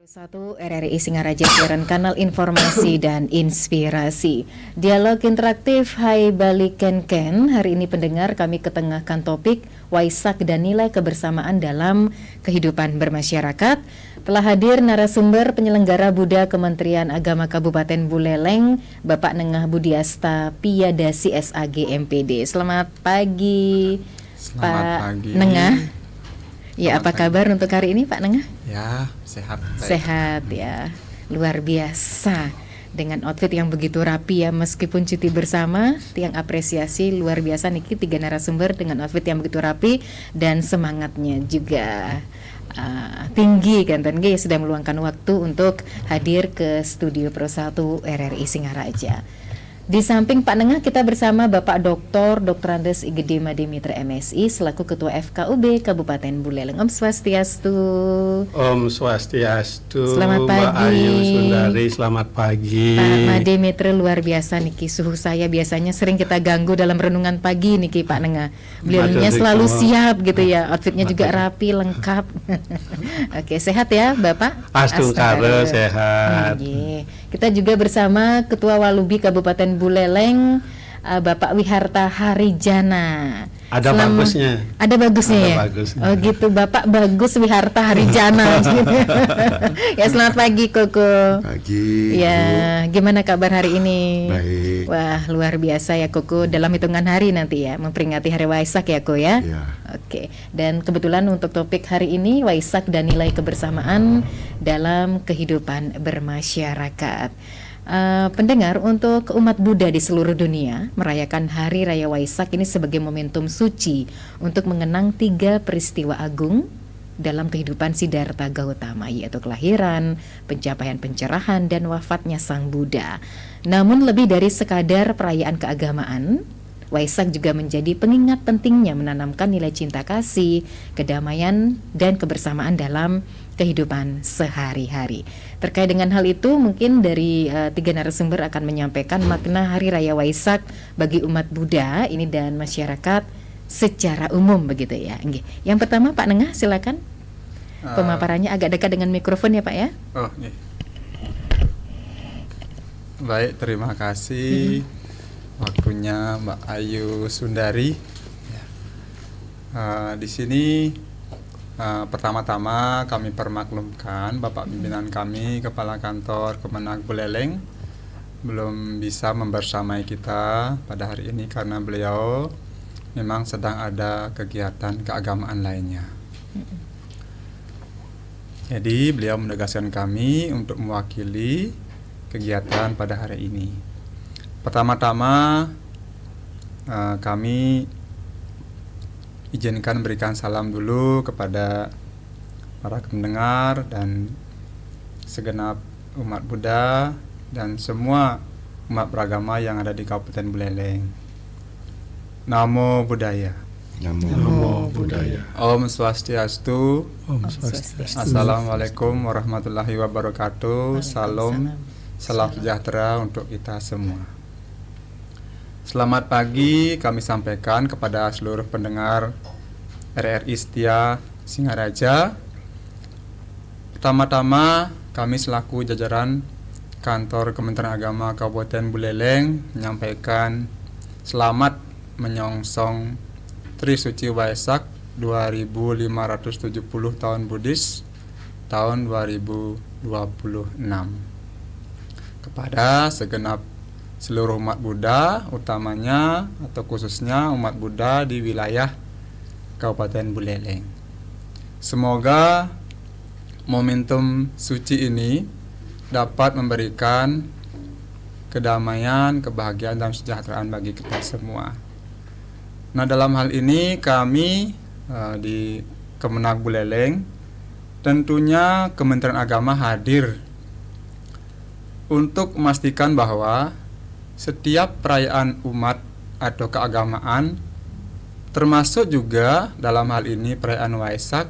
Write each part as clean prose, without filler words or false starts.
1 RRI Singaraja, siaran kanal informasi dan inspirasi. Dialog interaktif Hai Bali Ken Ken. Hari ini pendengar kami ketengahkan topik Waisak dan nilai kebersamaan dalam kehidupan bermasyarakat. Telah hadir narasumber penyelenggara Buddha Kementerian Agama Kabupaten Buleleng, Bapak Nengah Budiasta Piyadasi SAG MPD. Selamat pagi, Pak Nengah. Ya, apa kabar untuk hari ini Pak Nengah? Ya, sehat. Baik. Sehat ya, luar biasa. Dengan outfit yang begitu rapi ya, meskipun cuti bersama, tiang apresiasi luar biasa Niki, 3 narasumber dengan outfit yang begitu rapi dan semangatnya juga tinggi kan Tengge, sudah meluangkan waktu untuk hadir ke studio Pro 1 RRI Singaraja. Di samping Pak Nengah kita bersama Bapak Dr. Andes Igede Mademitra MSI selaku Ketua FKUB Kabupaten Buleleng. Om Swastiastu. Om Swastiastu. Selamat pagi. Mbak Ayu Sundari, selamat pagi. Pak Mademitra luar biasa Niki. Suhu saya biasanya sering kita ganggu dalam renungan pagi Niki Pak Nengah. Beliaunya selalu siap gitu ya. Outfitnya juga rapi, lengkap. Oke, sehat ya Bapak? Astungkara sehat. Kita juga bersama Ketua Walubi Kabupaten Buleleng, Bapak Wiharta Harijana. Ada bagusnya. Ada bagusnya ya. Bagusnya. Oh gitu, Bapak Bagus Wiharta Harijana. Ya, selamat pagi Koko. Pagi. Ya, gimana kabar hari ini? Baik. Wah, luar biasa ya Koko. Dalam hitungan hari nanti ya, memperingati Hari Waisak ya Ko ya. Ya. Oke. Dan kebetulan untuk topik hari ini Waisak dan nilai kebersamaan dalam kehidupan bermasyarakat. Pendengar, untuk umat Buddha di seluruh dunia merayakan Hari Raya Waisak ini sebagai momentum suci untuk mengenang 3 peristiwa agung dalam kehidupan Siddhartha Gautama, yaitu kelahiran, pencapaian pencerahan, dan wafatnya Sang Buddha. Namun lebih dari sekadar perayaan keagamaan, Waisak juga menjadi pengingat pentingnya menanamkan nilai cinta kasih, kedamaian, dan kebersamaan dalam kehidupan sehari-hari. Terkait dengan hal itu, mungkin dari 3 narasumber akan menyampaikan makna Hari Raya Waisak bagi umat Buddha ini dan masyarakat secara umum begitu ya. Yang pertama Pak Nengah, silakan. Pemaparannya agak dekat dengan mikrofon ya Pak ya. Oh, nih. Baik, terima kasih waktunya Mbak Ayu Sundari. Di sini pertama-tama kami permaklumkan Bapak pimpinan kami, Kepala Kantor Kemenag Buleleng belum bisa membersamai kita pada hari ini karena beliau memang sedang ada kegiatan keagamaan lainnya. Jadi beliau menegaskan kami untuk mewakili kegiatan pada hari ini. Pertama-tama kami izinkan berikan salam dulu kepada para pendengar dan segenap umat Buddha dan semua umat beragama yang ada di Kabupaten Buleleng. Namo Buddhaya. Namo Buddhaya. Om Swastiastu. Om Swastiastu. Assalamualaikum warahmatullahi wabarakatuh. Salam sejahtera untuk kita semua. Selamat pagi kami sampaikan kepada seluruh pendengar RRI Setia Singaraja. Pertama-tama kami selaku jajaran Kantor Kementerian Agama Kabupaten Buleleng menyampaikan selamat menyongsong Trisuci Waisak 2570 tahun Buddhis tahun 2026 kepada segenap seluruh umat Buddha, utamanya atau khususnya umat Buddha di wilayah Kabupaten Buleleng. Semoga momentum suci ini dapat memberikan kedamaian, kebahagiaan, dan kesejahteraan bagi kita semua. Nah, dalam hal ini kami di Kemenag Buleleng tentunya Kementerian Agama hadir untuk memastikan bahwa setiap perayaan umat atau keagamaan, termasuk juga dalam hal ini perayaan Waisak,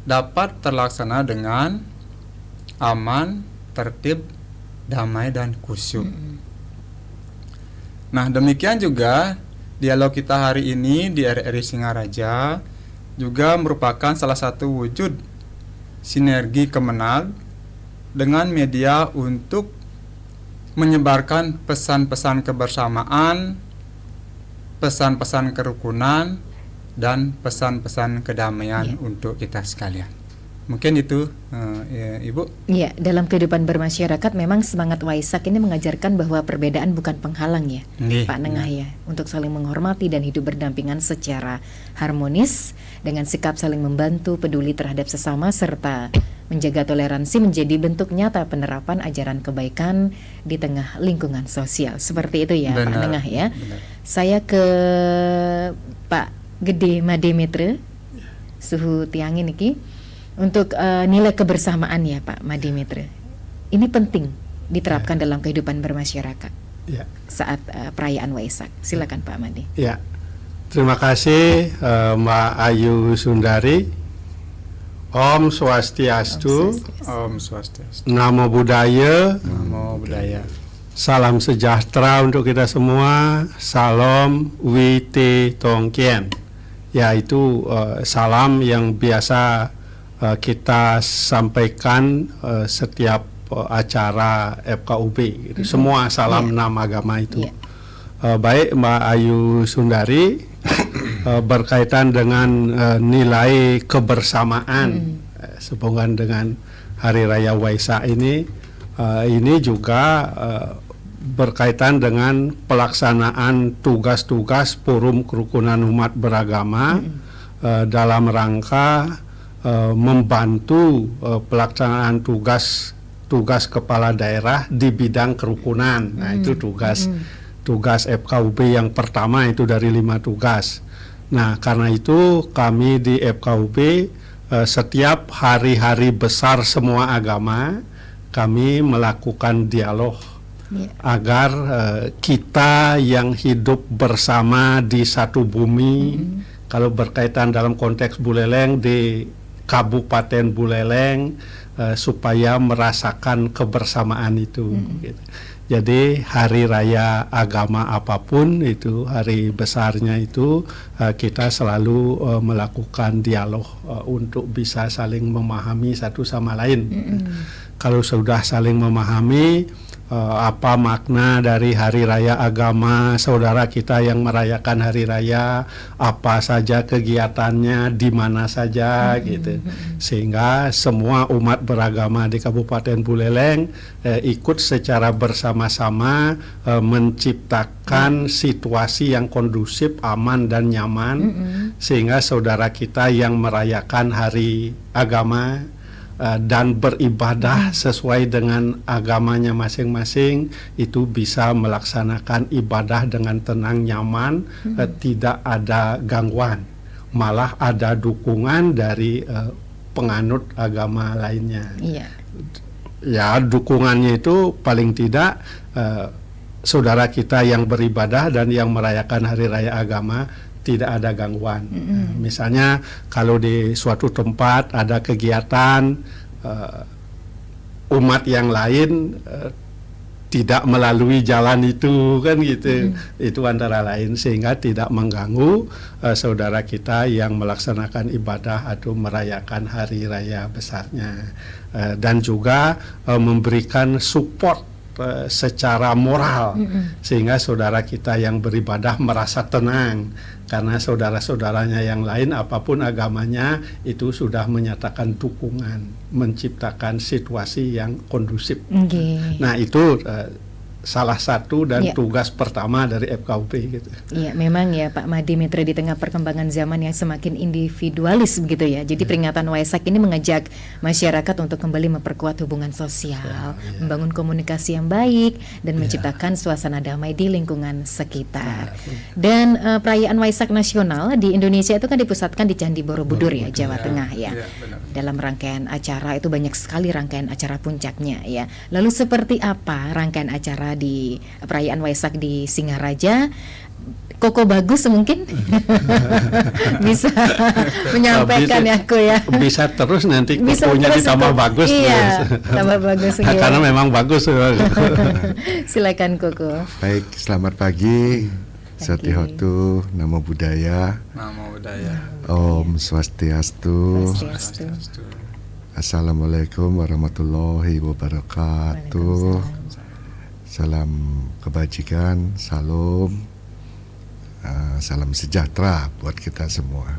dapat terlaksana dengan aman, tertib, damai, dan khusyuk. Nah, demikian juga dialog kita hari ini di RRI Singaraja juga merupakan salah satu wujud sinergi Kemenag dengan media untuk menyebarkan pesan-pesan kebersamaan, pesan-pesan kerukunan, dan pesan-pesan kedamaian untuk kita sekalian. Mungkin itu, Ibu. Ya, dalam kehidupan bermasyarakat memang semangat Waisak ini mengajarkan bahwa perbedaan bukan penghalang ya, Pak Nengah ya, untuk saling menghormati dan hidup berdampingan secara harmonis dengan sikap saling membantu, peduli terhadap sesama, serta menjaga toleransi menjadi bentuk nyata penerapan ajaran kebaikan di tengah lingkungan sosial. Seperti itu ya, Pak Nengah ya. Benar. Saya ke Pak Gede Mademetre, suhu tiangin iki. Untuk nilai kebersamaan ya Pak Mademetre, ini penting diterapkan dalam kehidupan bermasyarakat saat perayaan Waisak. Silakan Pak Made. Ya, terima kasih Mbak Ayu Sundari. Om Swastiastu. Om Swastiastu. Namo Buddhaya. Namo Buddhaya. Salam sejahtera untuk kita semua. Salam Wite Tongkien. Yaitu salam yang biasa kita sampaikan setiap acara FKUB gitu. Semua salam enam agama itu. Baik Mbak Ayu Sundari, berkaitan dengan nilai kebersamaan sehubungan dengan Hari Raya Waisak ini juga berkaitan dengan pelaksanaan tugas-tugas Forum Kerukunan Umat Beragama dalam rangka membantu pelaksanaan tugas kepala daerah di bidang kerukunan. Nah, itu tugas FKUB yang pertama itu dari 5 tugas. Nah, karena itu kami di FKUB setiap hari-hari besar semua agama kami melakukan dialog agar kita yang hidup bersama di satu bumi, kalau berkaitan dalam konteks Buleleng di Kabupaten Buleleng, supaya merasakan kebersamaan itu. Gitu. Jadi hari raya agama apapun itu, hari besarnya itu, kita selalu melakukan dialog untuk bisa saling memahami satu sama lain. Kalau sudah saling memahami apa makna dari hari raya agama saudara kita yang merayakan hari raya, apa saja kegiatannya, di mana saja gitu, sehingga semua umat beragama di Kabupaten Buleleng ikut secara bersama-sama menciptakan situasi yang kondusif, aman dan nyaman, sehingga saudara kita yang merayakan hari agama dan beribadah sesuai dengan agamanya masing-masing itu bisa melaksanakan ibadah dengan tenang, nyaman, tidak ada gangguan, malah ada dukungan dari penganut agama lainnya. Ya, dukungannya itu paling tidak saudara kita yang beribadah dan yang merayakan hari raya agama tidak ada gangguan. Misalnya kalau di suatu tempat ada kegiatan umat yang lain tidak melalui jalan itu kan gitu, itu antara lain, sehingga tidak mengganggu saudara kita yang melaksanakan ibadah atau merayakan hari raya besarnya, dan juga memberikan support secara moral sehingga saudara kita yang beribadah merasa tenang karena saudara-saudaranya yang lain apapun agamanya itu sudah menyatakan dukungan, menciptakan situasi yang kondusif. Nah itu salah satu dan tugas pertama dari FKUP gitu. Iya, memang ya Pak Mademetre, di tengah perkembangan zaman yang semakin individualis begitu ya. Jadi peringatan Waisak ini mengajak masyarakat untuk kembali memperkuat hubungan sosial, membangun komunikasi yang baik dan menciptakan suasana damai di lingkungan sekitar. Dan perayaan Waisak nasional di Indonesia itu kan dipusatkan di Candi Borobudur ya, Jawa Tengah ya. Dalam rangkaian acara itu banyak sekali rangkaian acara puncaknya ya. Lalu seperti apa rangkaian acara di perayaan Waisak di Singaraja? Koko Bagus mungkin bisa menyampaikan ya Ko ya. Bisa terus nanti kokonya ditambah bagus. Iya, tambah bagus. Karena memang bagus. Silakan Koko. Baik, selamat pagi. Satihotu, Namo Buddhaya. Namo Buddhaya. Om Swastiastu. Assalamualaikum warahmatullahi wabarakatuh. Salam kebajikan, salam sejahtera buat kita semua.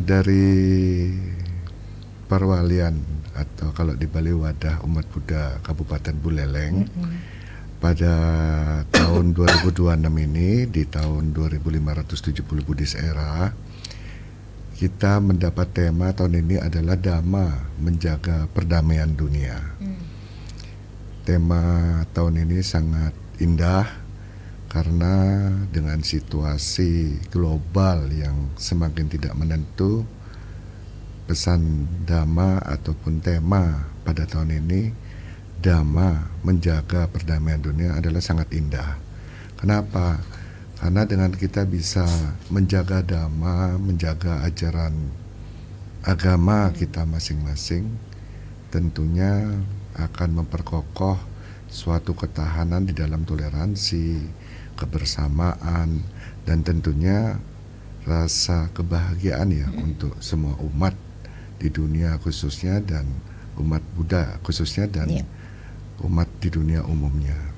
Dari perwalian atau kalau di Bali Wadah Umat Buddha Kabupaten Buleleng, pada tahun 2026 ini, di tahun 2570 Buddhis Era, kita mendapat tema tahun ini adalah Dhamma menjaga perdamaian dunia. Tema tahun ini sangat indah karena dengan situasi global yang semakin tidak menentu, pesan Dhamma ataupun tema pada tahun ini, Dhamma menjaga perdamaian dunia, adalah sangat indah. Kenapa? Karena dengan kita bisa menjaga Dhamma, menjaga ajaran agama kita masing-masing, tentunya akan memperkokoh suatu ketahanan di dalam toleransi, kebersamaan, dan tentunya rasa kebahagiaan ya untuk semua umat di dunia khususnya, dan umat Buddha khususnya, dan umat di dunia umumnya.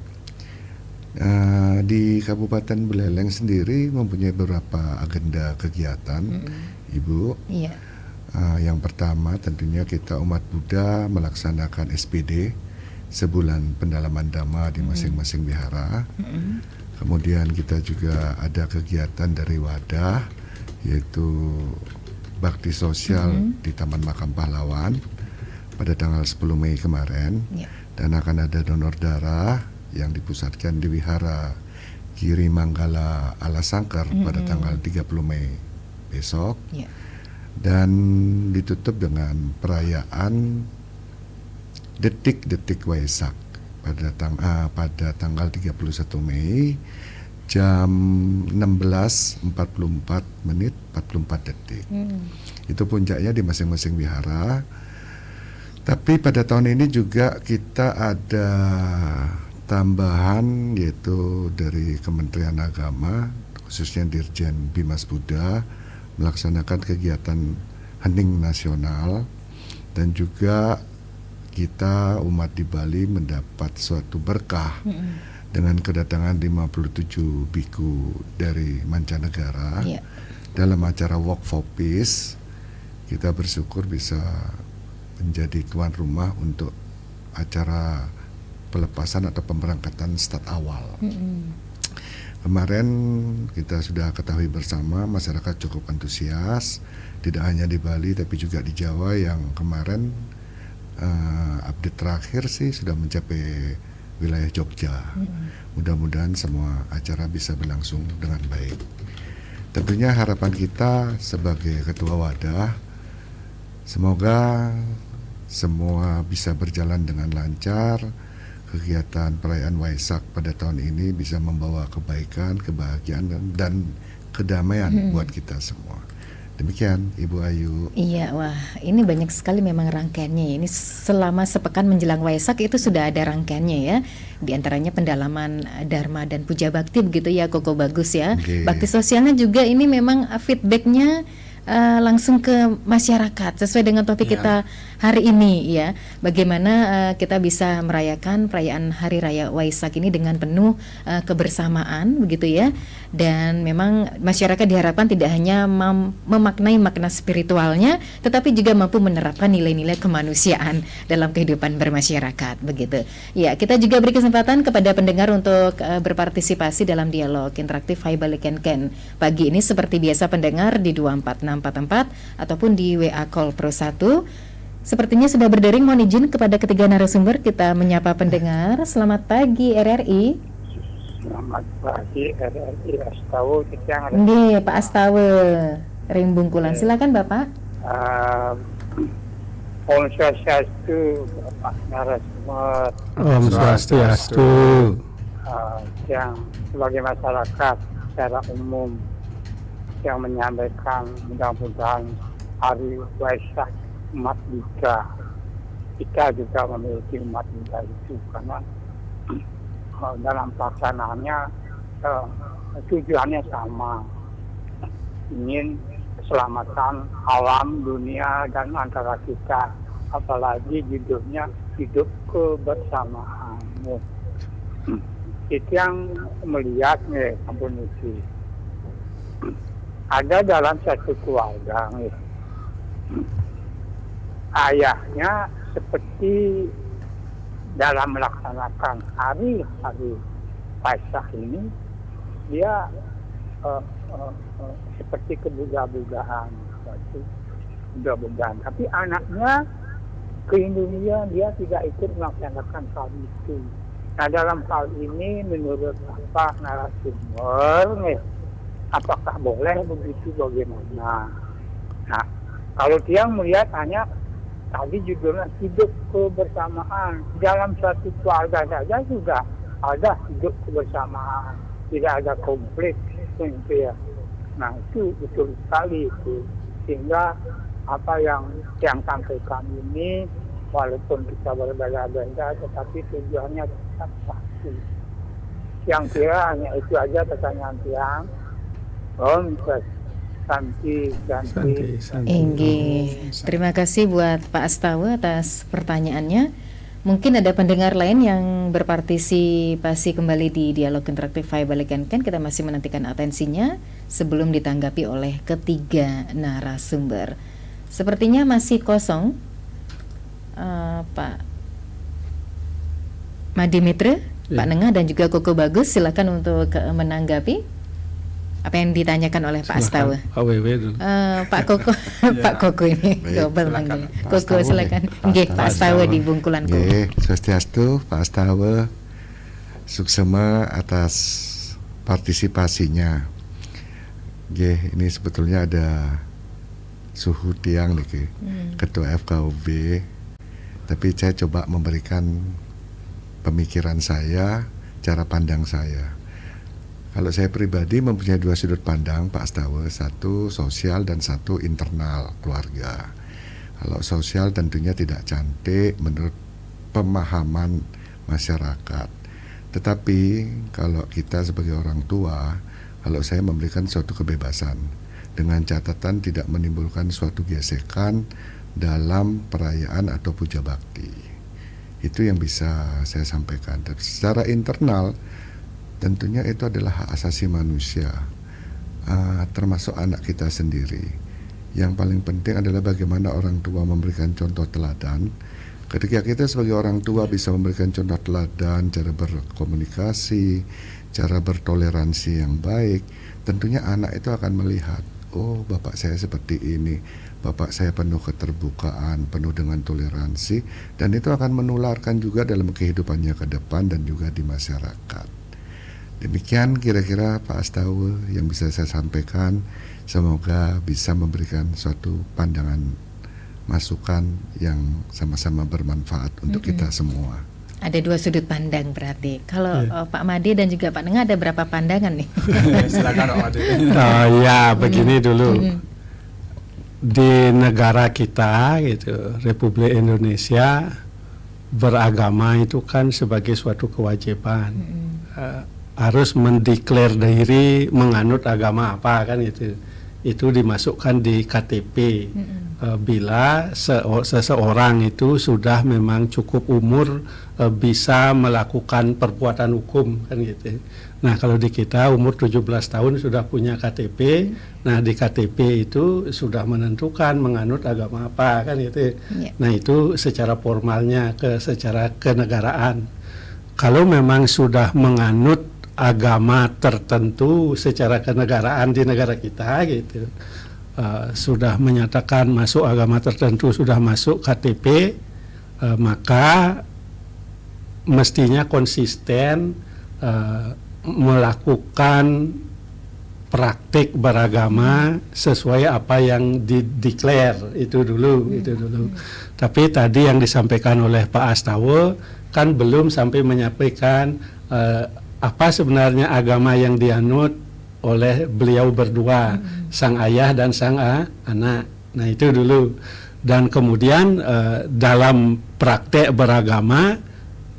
Di Kabupaten Buleleng sendiri mempunyai beberapa agenda kegiatan, Ibu. Yang pertama tentunya kita umat Buddha melaksanakan SPD, sebulan pendalaman Dhamma di masing-masing wihara. Kemudian kita juga ada kegiatan dari Wadah, yaitu bakti sosial di Taman Makam Pahlawan pada tanggal 10 Mei kemarin. Dan akan ada donor darah yang dipusatkan di Wihara Giri Manggala Alasangkar pada tanggal 30 Mei besok. Dan ditutup dengan perayaan detik-detik Waisak pada tanggal 31 Mei jam 16.44 Itu puncaknya di masing-masing wihara. Tapi pada tahun ini juga kita ada tambahan, yaitu dari Kementerian Agama, khususnya Dirjen Bimas Buddha, melaksanakan kegiatan hening nasional, dan juga kita umat di Bali mendapat suatu berkah dengan kedatangan 57 biku dari mancanegara dalam acara Walk for Peace. Kita bersyukur bisa menjadi tuan rumah untuk acara pelepasan atau pemberangkatan start awal. Kemarin kita sudah ketahui bersama, masyarakat cukup antusias, tidak hanya di Bali tapi juga di Jawa, yang kemarin update terakhir sih sudah mencapai wilayah Jogja. Mudah-mudahan semua acara bisa berlangsung dengan baik. Tentunya harapan kita sebagai ketua wadah, semoga semua bisa berjalan dengan lancar. Kegiatan perayaan Waisak pada tahun ini bisa membawa kebaikan, kebahagiaan, dan kedamaian buat kita semua. Demikian Ibu Ayu. Iya, wah ini banyak sekali memang rangkaiannya. Ini selama sepekan menjelang Waisak itu sudah ada rangkaiannya ya. Di antaranya pendalaman Dharma dan Puja Bakti, begitu ya Koko, bagus ya. Bakti sosialnya juga ini memang feedbacknya langsung ke masyarakat sesuai dengan topik kita hari ini ya. Bagaimana kita bisa merayakan perayaan Hari Raya Waisak ini dengan penuh kebersamaan, begitu ya. Dan memang masyarakat diharapkan tidak hanya memaknai makna spiritualnya, tetapi juga mampu menerapkan nilai-nilai kemanusiaan dalam kehidupan bermasyarakat, begitu. Ya, kita juga beri kesempatan kepada pendengar untuk berpartisipasi dalam dialog interaktif Hai Bali Ken Ken. Pagi ini seperti biasa pendengar di 24644 ataupun di WA Call Pro 1. Sepertinya sudah berdering, mohon izin kepada ketiga narasumber kita menyapa pendengar. Selamat pagi RRI. Selamat pagi RRI Astawa. Nggih, Pak Astawa. Ring Bungkulan. Silakan Bapak. Om Swastiastu, Bapak narasumber. Om Swastiastu. Yang sebagai masyarakat secara umum yang menyampaikan mudah-mudahan Hari Waisak umat Buddha, kita juga memiliki umat Buddha itu, karena dalam pelaksanaannya tujuannya sama, ingin keselamatan alam, dunia, dan antara kita. Apalagi judulnya hidup kebersamaan. Itu yang melihat nih, ampun isi. Ada dalam satu keluarga nih, ayahnya seperti dalam melaksanakan hari-hari Waisak ini, dia seperti kebugahan, tapi anaknya ke Indonesia dia tidak ikut melaksanakan hal itu. Nah, dalam hal ini menurut Pak narasumber nih, apakah boleh begitu, bagaimana? Nah, kalau dia melihat hanya tadi judulnya hidup kebersamaan, dalam satu keluarga saja juga ada hidup kebersamaan, tidak ada konflik, gitu ya. Nah, itu betul sekali itu. Sehingga apa yang sampaikan ini, walaupun kita berbeda-beda, tetapi tujuannya tetap satu. Yang kira hanya itu aja pertanyaan tiang. Om Santi. Inggih. Terima kasih buat Pak Astawa atas pertanyaannya. Mungkin ada pendengar lain yang berpartisipasi kembali di dialog interaktif Hai Balikan Kan. Kita masih menantikan atensinya sebelum ditanggapi oleh ketiga narasumber. Sepertinya masih kosong, Pak Madi Mitra, ya. Pak Nengah dan juga Koko Bagus, silakan untuk menanggapi apa yang ditanyakan oleh Pak Astawa. Pak Koko, Pak Koko ini double manggilnya. Koko silakan. Nggih, Pak Astawa di Bungkulan Koko. Nggih, Swastiastu, Pak Astawa. Suksema atas partisipasinya. Nggih, ini sebetulnya ada suhu tiang nih, Ketua FKUB. Tapi saya coba memberikan pemikiran saya, cara pandang saya. Kalau saya pribadi mempunyai dua sudut pandang, Pak Astawa, satu sosial dan satu internal keluarga. Kalau sosial tentunya tidak cantik menurut pemahaman masyarakat. Tetapi kalau kita sebagai orang tua, kalau saya memberikan suatu kebebasan dengan catatan tidak menimbulkan suatu gesekan dalam perayaan atau puja bakti. Itu yang bisa saya sampaikan. Dan secara internal tentunya itu adalah hak asasi manusia, termasuk anak kita sendiri. Yang paling penting adalah bagaimana orang tua memberikan contoh teladan. Ketika kita sebagai orang tua bisa memberikan contoh teladan, cara berkomunikasi, cara bertoleransi yang baik, tentunya anak itu akan melihat, oh bapak saya seperti ini, bapak saya penuh keterbukaan, penuh dengan toleransi, dan itu akan menularkan juga dalam kehidupannya ke depan dan juga di masyarakat. Demikian kira-kira Pak Astawa yang bisa saya sampaikan. Semoga bisa memberikan suatu pandangan, masukan yang sama-sama bermanfaat untuk kita semua. Ada dua sudut pandang berarti. Kalau Pak Made dan juga Pak Nengah ada berapa pandangan nih? Silakan Pak Made. Begini dulu. Di negara kita gitu, Republik Indonesia, beragama itu kan sebagai suatu kewajiban. Harus mendeklar diri menganut agama apa kan itu. Itu dimasukkan di KTP. Bila seseorang itu sudah memang cukup umur bisa melakukan perbuatan hukum kan gitu. Nah, kalau di kita umur 17 tahun sudah punya KTP. Nah, di KTP itu sudah menentukan menganut agama apa kan gitu. Nah, itu secara formalnya secara kenegaraan. Kalau memang sudah menganut agama tertentu secara kenegaraan di negara kita gitu, sudah menyatakan masuk agama tertentu, sudah masuk KTP, maka mestinya konsisten melakukan praktik beragama sesuai apa yang dideklar itu dulu. Tapi tadi yang disampaikan oleh Pak Astawa kan belum sampai menyampaikan apa sebenarnya agama yang dianut oleh beliau berdua, sang ayah dan sang anak. Nah, itu dulu. Dan kemudian dalam praktek beragama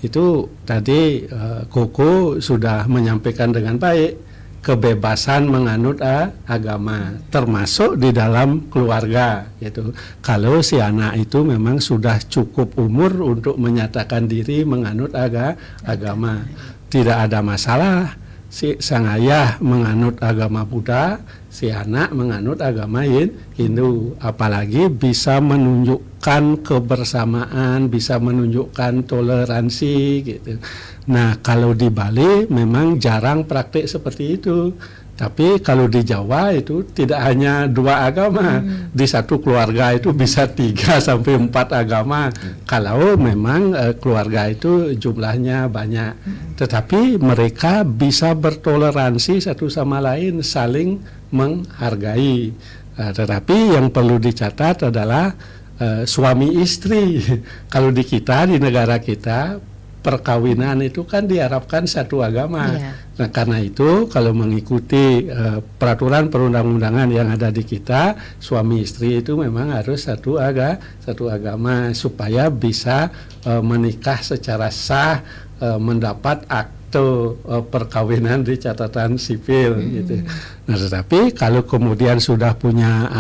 itu tadi Koko sudah menyampaikan dengan baik. kebebasan menganut agama, termasuk di dalam keluarga gitu. Kalau si anak itu memang sudah cukup umur untuk menyatakan diri menganut agama, tidak ada masalah. Si sang ayah menganut agama Buddha, si anak menganut agama Hindu, apalagi bisa menunjukkan kebersamaan, bisa menunjukkan toleransi gitu. Nah, kalau di Bali memang jarang praktik seperti itu. Tapi kalau di Jawa itu tidak hanya 2 agama, di satu keluarga itu bisa 3 sampai 4 agama. Kalau memang keluarga itu jumlahnya banyak, tetapi mereka bisa bertoleransi satu sama lain, saling menghargai. Tetapi yang perlu dicatat adalah suami istri. Kalau di kita, di negara kita, perkawinan itu kan diharapkan satu agama. Nah, karena itu kalau mengikuti peraturan perundang-undangan yang ada di kita, suami istri itu memang harus satu agama supaya bisa menikah secara sah, mendapat akte perkawinan di catatan sipil gitu. Nah, tetapi kalau kemudian sudah punya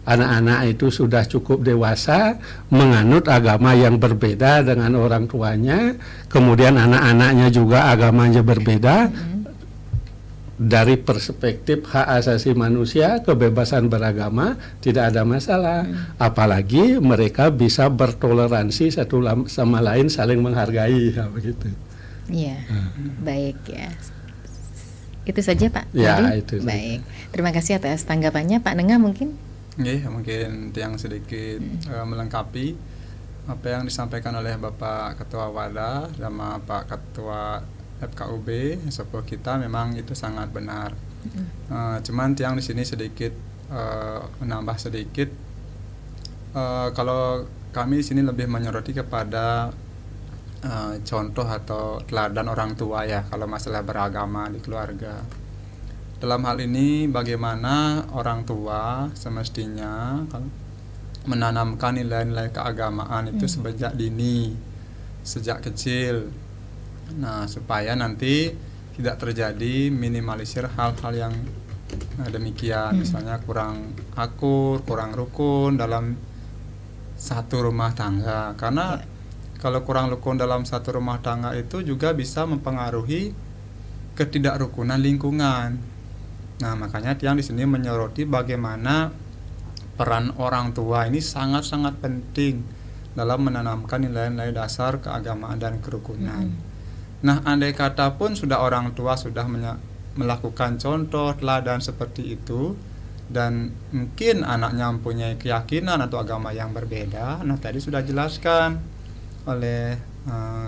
anak-anak itu sudah cukup dewasa, menganut agama yang berbeda dengan orang tuanya, kemudian anak-anaknya juga agamanya berbeda, dari perspektif hak asasi manusia, kebebasan beragama tidak ada masalah. Apalagi mereka bisa bertoleransi satu sama lain, saling menghargai, begitu. Iya, baik ya. Itu saja Pak. Ya, itu. Baik. Terima kasih atas tanggapannya, Pak Nengah mungkin. Mungkin yang sedikit melengkapi apa yang disampaikan oleh Bapak Ketua Wadah sama Pak Ketua FKUB sepuh kita, memang itu sangat benar. Cuman yang di sini sedikit menambah sedikit, kalau kami di sini lebih menyoroti kepada contoh atau teladan orang tua ya, kalau masalah beragama di keluarga. Dalam hal ini bagaimana orang tua semestinya menanamkan nilai-nilai keagamaan itu sejak dini, sejak kecil. Nah, supaya nanti tidak terjadi minimalisir hal-hal yang demikian, misalnya kurang akur, kurang rukun dalam satu rumah tangga. Karena kalau kurang rukun dalam satu rumah tangga itu juga bisa mempengaruhi ketidakrukunan lingkungan. Nah, makanya Tiang di sini menyoroti bagaimana peran orang tua ini sangat-sangat penting dalam menanamkan nilai-nilai dasar keagamaan dan kerukunan. Nah, andai kata pun sudah orang tua sudah melakukan contoh teladan seperti itu, dan mungkin anaknya mempunyai keyakinan atau agama yang berbeda. Nah, tadi sudah jelaskan oleh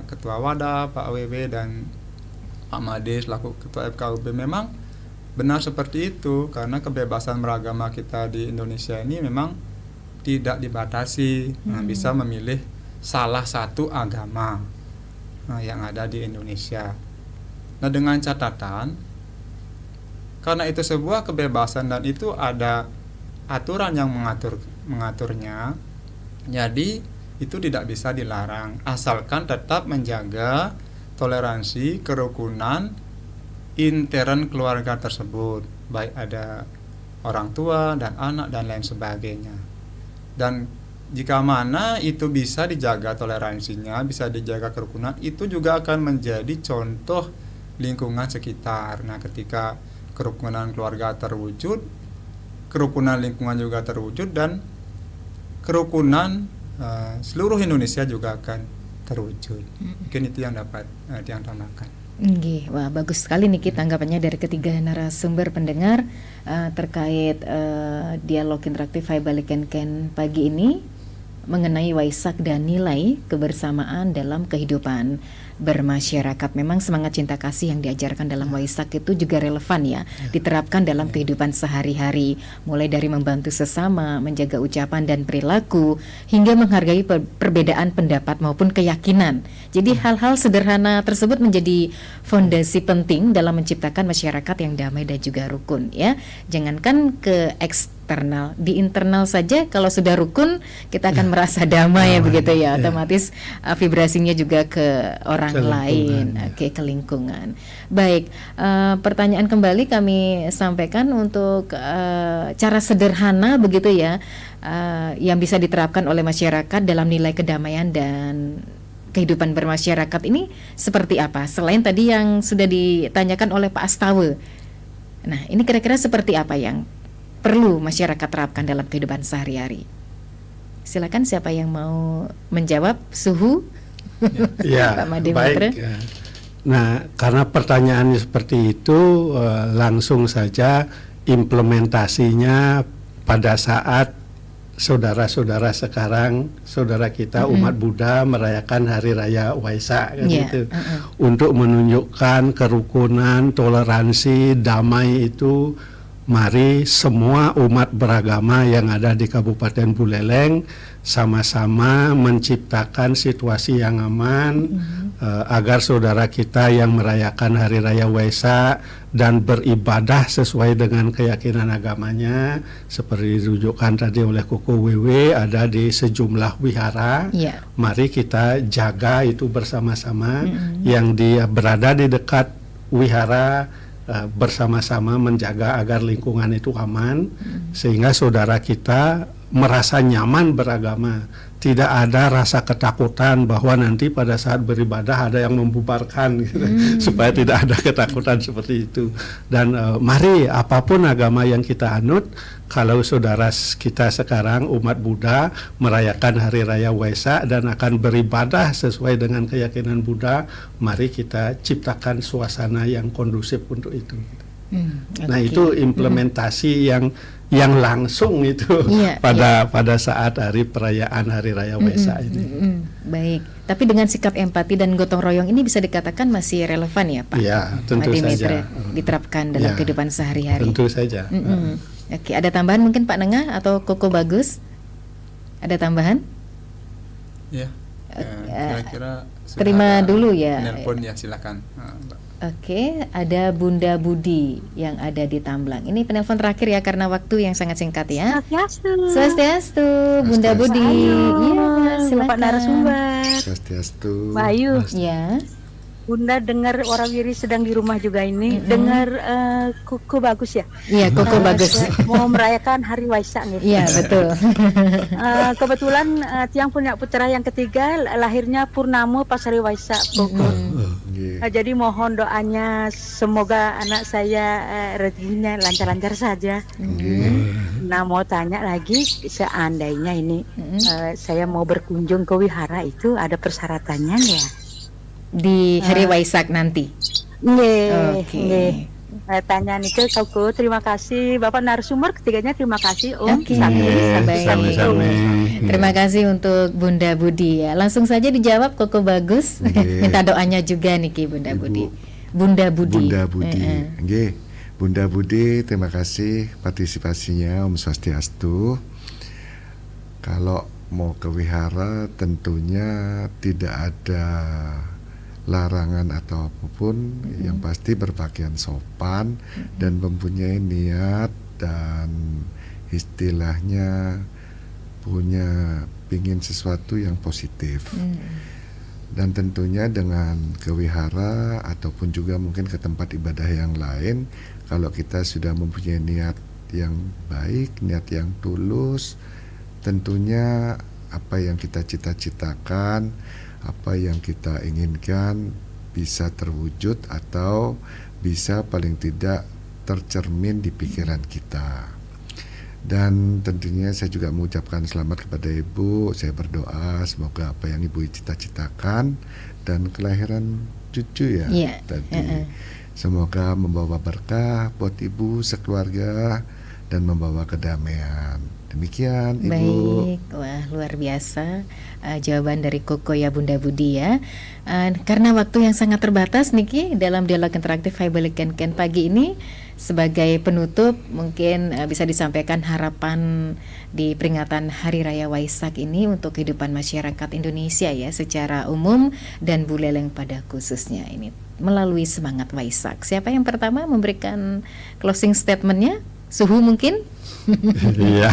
Ketua Wadah, Pak WB dan Pak Made selaku Ketua FKUB, memang benar seperti itu, karena kebebasan beragama kita di Indonesia ini memang tidak dibatasi. Nah, bisa memilih salah satu agama yang ada di Indonesia. Nah, dengan catatan, karena itu sebuah kebebasan dan itu ada aturan yang mengaturnya, jadi itu tidak bisa dilarang, asalkan tetap menjaga toleransi, kerukunan intern keluarga tersebut, baik ada orang tua dan anak dan lain sebagainya. Dan jika mana itu bisa dijaga toleransinya, bisa dijaga kerukunan, itu juga akan menjadi contoh lingkungan sekitar. Nah, ketika kerukunan keluarga terwujud, kerukunan lingkungan juga terwujud, dan kerukunan seluruh Indonesia juga akan terwujud. Mungkin itu yang dapat Tiang tambahkan. Wah, bagus sekali nih tanggapannya dari ketiga narasumber pendengar terkait dialog interaktif Hai Balikan Ken pagi ini mengenai Waisak dan nilai kebersamaan dalam kehidupan bermasyarakat. Memang semangat cinta kasih yang diajarkan dalam Waisak itu juga relevan ya, diterapkan dalam kehidupan sehari-hari, mulai dari membantu sesama, menjaga ucapan dan perilaku, hingga menghargai perbedaan pendapat maupun keyakinan. Jadi hal-hal sederhana tersebut menjadi fondasi penting dalam menciptakan masyarakat yang damai dan juga rukun ya. Jangankan ke eksternal. Di internal saja kalau sudah rukun kita akan merasa damai ya begitu ya. Otomatis vibrasinya juga ke orang lain, ke lingkungan. Baik, pertanyaan kembali kami sampaikan untuk cara sederhana begitu ya, yang bisa diterapkan oleh masyarakat dalam nilai kedamaian dan kehidupan bermasyarakat ini seperti apa? Selain tadi yang sudah ditanyakan oleh Pak Astawe. Nah, ini kira-kira seperti apa yang perlu masyarakat terapkan dalam kehidupan sehari-hari? Silakan siapa yang mau menjawab, Suhu? Ya, Pak Made baik. Mitra. Nah, karena pertanyaannya seperti itu, langsung saja implementasinya pada saat saudara-saudara sekarang, saudara kita umat Buddha merayakan Hari Raya Waisak kan gitu. Untuk menunjukkan kerukunan, toleransi, damai itu, mari semua umat beragama yang ada di Kabupaten Buleleng sama-sama menciptakan situasi yang aman agar saudara kita yang merayakan Hari Raya Waisak dan beribadah sesuai dengan keyakinan agamanya seperti dirujukan tadi oleh Koko Wewe ada di sejumlah wihara. Mari kita jaga itu bersama-sama. Yang dia berada di dekat wihara bersama-sama menjaga agar lingkungan itu aman sehingga saudara kita merasa nyaman beragama, tidak ada rasa ketakutan bahwa nanti pada saat beribadah ada yang membubarkan gitu. Supaya tidak ada ketakutan seperti itu. Dan mari apapun agama yang kita anut, kalau saudara kita sekarang umat Buddha merayakan Hari Raya Waisak dan akan beribadah sesuai dengan keyakinan Buddha, mari kita ciptakan suasana yang kondusif untuk itu. Nah, itu implementasi yang langsung itu pada saat hari perayaan Hari Raya Waisak ini. Baik, tapi dengan sikap empati dan gotong royong ini bisa dikatakan masih relevan ya Pak? Ya, tentu saja. Diterapkan dalam kehidupan sehari-hari. Tentu saja. Oke, ada tambahan mungkin Pak Nengah atau Koko Bagus? Ada tambahan? Ya, kira-kira terima dulu ya. Telepon ya, silakan. Oke, ada Bunda Budi yang ada di Tamblang. Ini penelpon terakhir ya karena waktu yang sangat singkat ya. Swastiastu, Bunda Budi. Iya, silakan. Pak narasumber. Swastiastu. Mbak Ayu. Ya. Bunda dengar Warawiri sedang di rumah juga ini, dengar Koko Bagus ya? Iya, Koko Bagus. Mau merayakan Hari Waisak nih. Iya, betul. Kebetulan Tiang punya putra yang ketiga, lahirnya Purnamo pas Hari Waisak Bogor. Jadi mohon doanya semoga anak saya rezekinya lancar-lancar saja. Nah, mau tanya lagi, seandainya ini saya mau berkunjung ke wihara itu ada persyaratannya ya? Di Hari Waisak nanti. Nggih. Tanya nih ke Koko, terima kasih Bapak narasumber ketiganya, terima kasih Om. Terima kasih untuk Bunda Budi ya. Langsung saja dijawab Koko Bagus. Minta doanya juga nih Ki Bunda Budi. Bunda Budi. Nggih. Bunda Budi, terima kasih partisipasinya Om Swastiastu. Kalau mau ke wihara tentunya tidak ada larangan atau apapun, yang pasti berpakaian sopan dan mempunyai niat dan istilahnya punya pingin sesuatu yang positif. Dan tentunya dengan ke wihara ataupun juga mungkin ke tempat ibadah yang lain, kalau kita sudah mempunyai niat yang baik, niat yang tulus, tentunya apa yang kita cita-citakan, apa yang kita inginkan bisa terwujud atau bisa paling tidak tercermin di pikiran kita. Dan tentunya saya juga mengucapkan selamat kepada Ibu. Saya berdoa semoga apa yang Ibu cita-citakan dan kelahiran cucu ya tadi semoga membawa berkah buat Ibu sekeluarga dan membawa kedamaian. Demikian Ibu. Baik, wah luar biasa jawaban dari Koko ya Bunda Budi ya. Karena waktu yang sangat terbatas Niki dalam dialog interaktif Haibalik Ken pagi ini, sebagai penutup mungkin bisa disampaikan harapan di peringatan Hari Raya Waisak ini untuk kehidupan masyarakat Indonesia ya secara umum dan Buleleng pada khususnya ini melalui semangat Waisak. Siapa yang pertama memberikan closing statementnya? Suhu mungkin? Iya,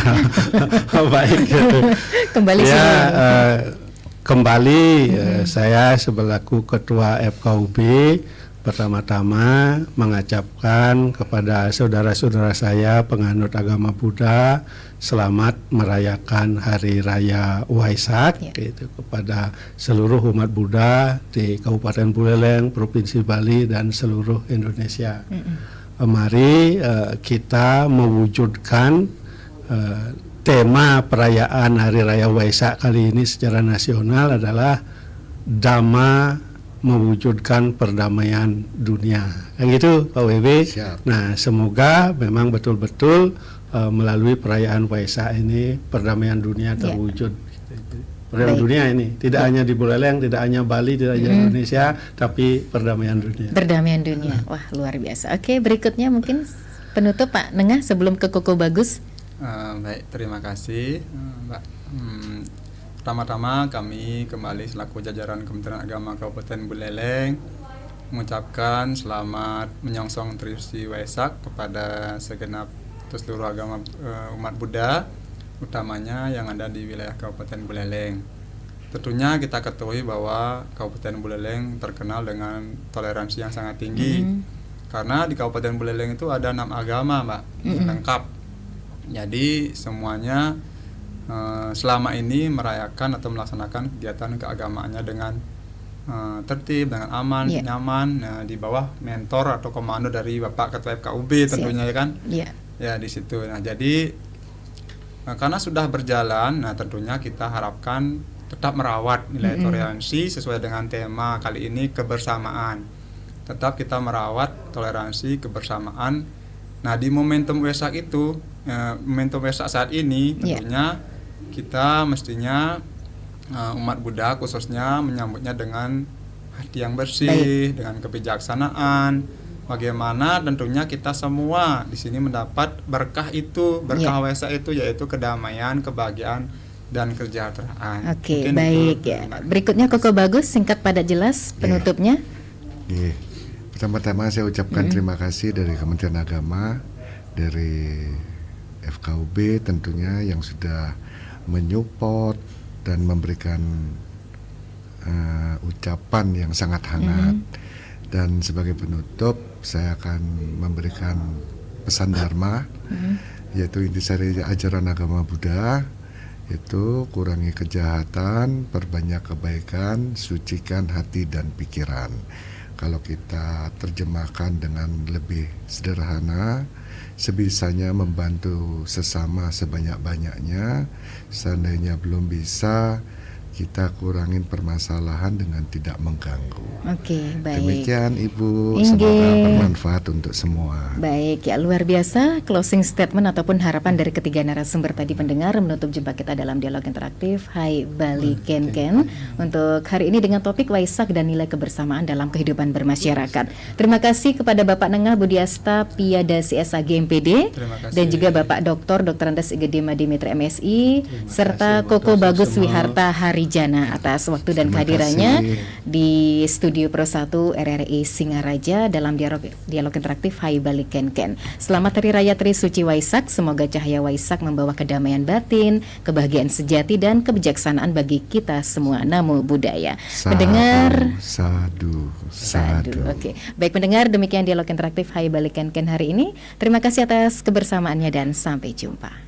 baik. Kembali Ya, sini. kembali saya selaku Ketua FKUB pertama-tama mengacapkan kepada saudara-saudara saya penganut agama Buddha selamat merayakan Hari Raya Waisak gitu, kepada seluruh umat Buddha di Kabupaten Buleleng, Provinsi Bali dan seluruh Indonesia. Mari kita mewujudkan tema perayaan Hari Raya Waisak kali ini secara nasional adalah Dhamma mewujudkan perdamaian dunia. Yang gitu Pak WB. Siap. Nah, semoga memang betul-betul melalui perayaan Waisak ini perdamaian dunia terwujud. Perdamaian dunia ini tidak hanya di Buleleng, tidak hanya Bali, tidak hanya Indonesia, tapi perdamaian dunia. Perdamaian dunia. Wah, luar biasa. Oke, berikutnya mungkin penutup Pak Nengah sebelum ke Koko Bagus. Baik, terima kasih Mbak. Pertama-tama kami kembali selaku jajaran Kementerian Agama Kabupaten Buleleng mengucapkan selamat menyongsong Trisuci Waisak kepada segenap atau seluruh agama umat Buddha, utamanya yang ada di wilayah Kabupaten Buleleng. Tentunya kita ketahui bahwa Kabupaten Buleleng terkenal dengan toleransi yang sangat tinggi, karena di Kabupaten Buleleng itu ada 6 agama, Mbak, lengkap. Jadi semuanya selama ini merayakan atau melaksanakan kegiatan keagamaannya dengan tertib, dengan aman, nyaman, di bawah mentor atau komando dari Bapak Ketua FKUB tentunya ya kan. Ya di situ. Nah jadi karena sudah berjalan, nah tentunya kita harapkan tetap merawat nilai toleransi sesuai dengan tema kali ini, kebersamaan. Tetap kita merawat toleransi, kebersamaan. Nah di momentum Waisak itu, momentum Waisak saat ini tentunya kita mestinya umat Buddha khususnya menyambutnya dengan hati yang bersih, dengan kebijaksanaan. Bagaimana tentunya kita semua di sini mendapat berkah itu, berkah Waisak itu yaitu kedamaian, kebahagiaan dan kesejahteraan. Oke, baik ya. Berikutnya Koko Bagus, singkat padat jelas penutupnya. Pertama-tama saya ucapkan terima kasih dari Kementerian Agama, dari FKUB tentunya yang sudah menyupport dan memberikan ucapan yang sangat hangat. Dan sebagai penutup saya akan memberikan pesan Dharma, yaitu intisari ajaran agama Buddha, yaitu kurangi kejahatan, perbanyak kebaikan, sucikan hati dan pikiran. Kalau kita terjemahkan dengan lebih sederhana, sebisanya membantu sesama sebanyak-banyaknya. Seandainya belum bisa, kita kurangin permasalahan dengan tidak mengganggu. Oke, baik. Demikian Ibu, semoga bermanfaat untuk semua. Baik, ya luar biasa closing statement ataupun harapan dari ketiga narasumber tadi pendengar menutup jumpa kita dalam dialog interaktif Hai Bali Ken Ken untuk hari ini dengan topik Waisak dan nilai kebersamaan dalam kehidupan bermasyarakat. Terima kasih kepada Bapak Nengah Budiasta Piada CSAG MPD dan juga Bapak Dr. Andes Igede Dimitra MSI serta Koko Bagus Wiharta Harijana atas waktu dan kehadirannya di Studio Pro 1 RRI Singaraja dalam dialog interaktif Hai Bali Ken Ken. Selamat Hari Raya Trisuci Waisak, semoga cahaya Waisak membawa kedamaian batin, kebahagiaan sejati dan kebijaksanaan bagi kita semua. Namo Buddhaya. Pendengar Sadu. Oke. Baik pendengar, demikian dialog interaktif Hai Bali Ken Ken hari ini. Terima kasih atas kebersamaannya dan sampai jumpa.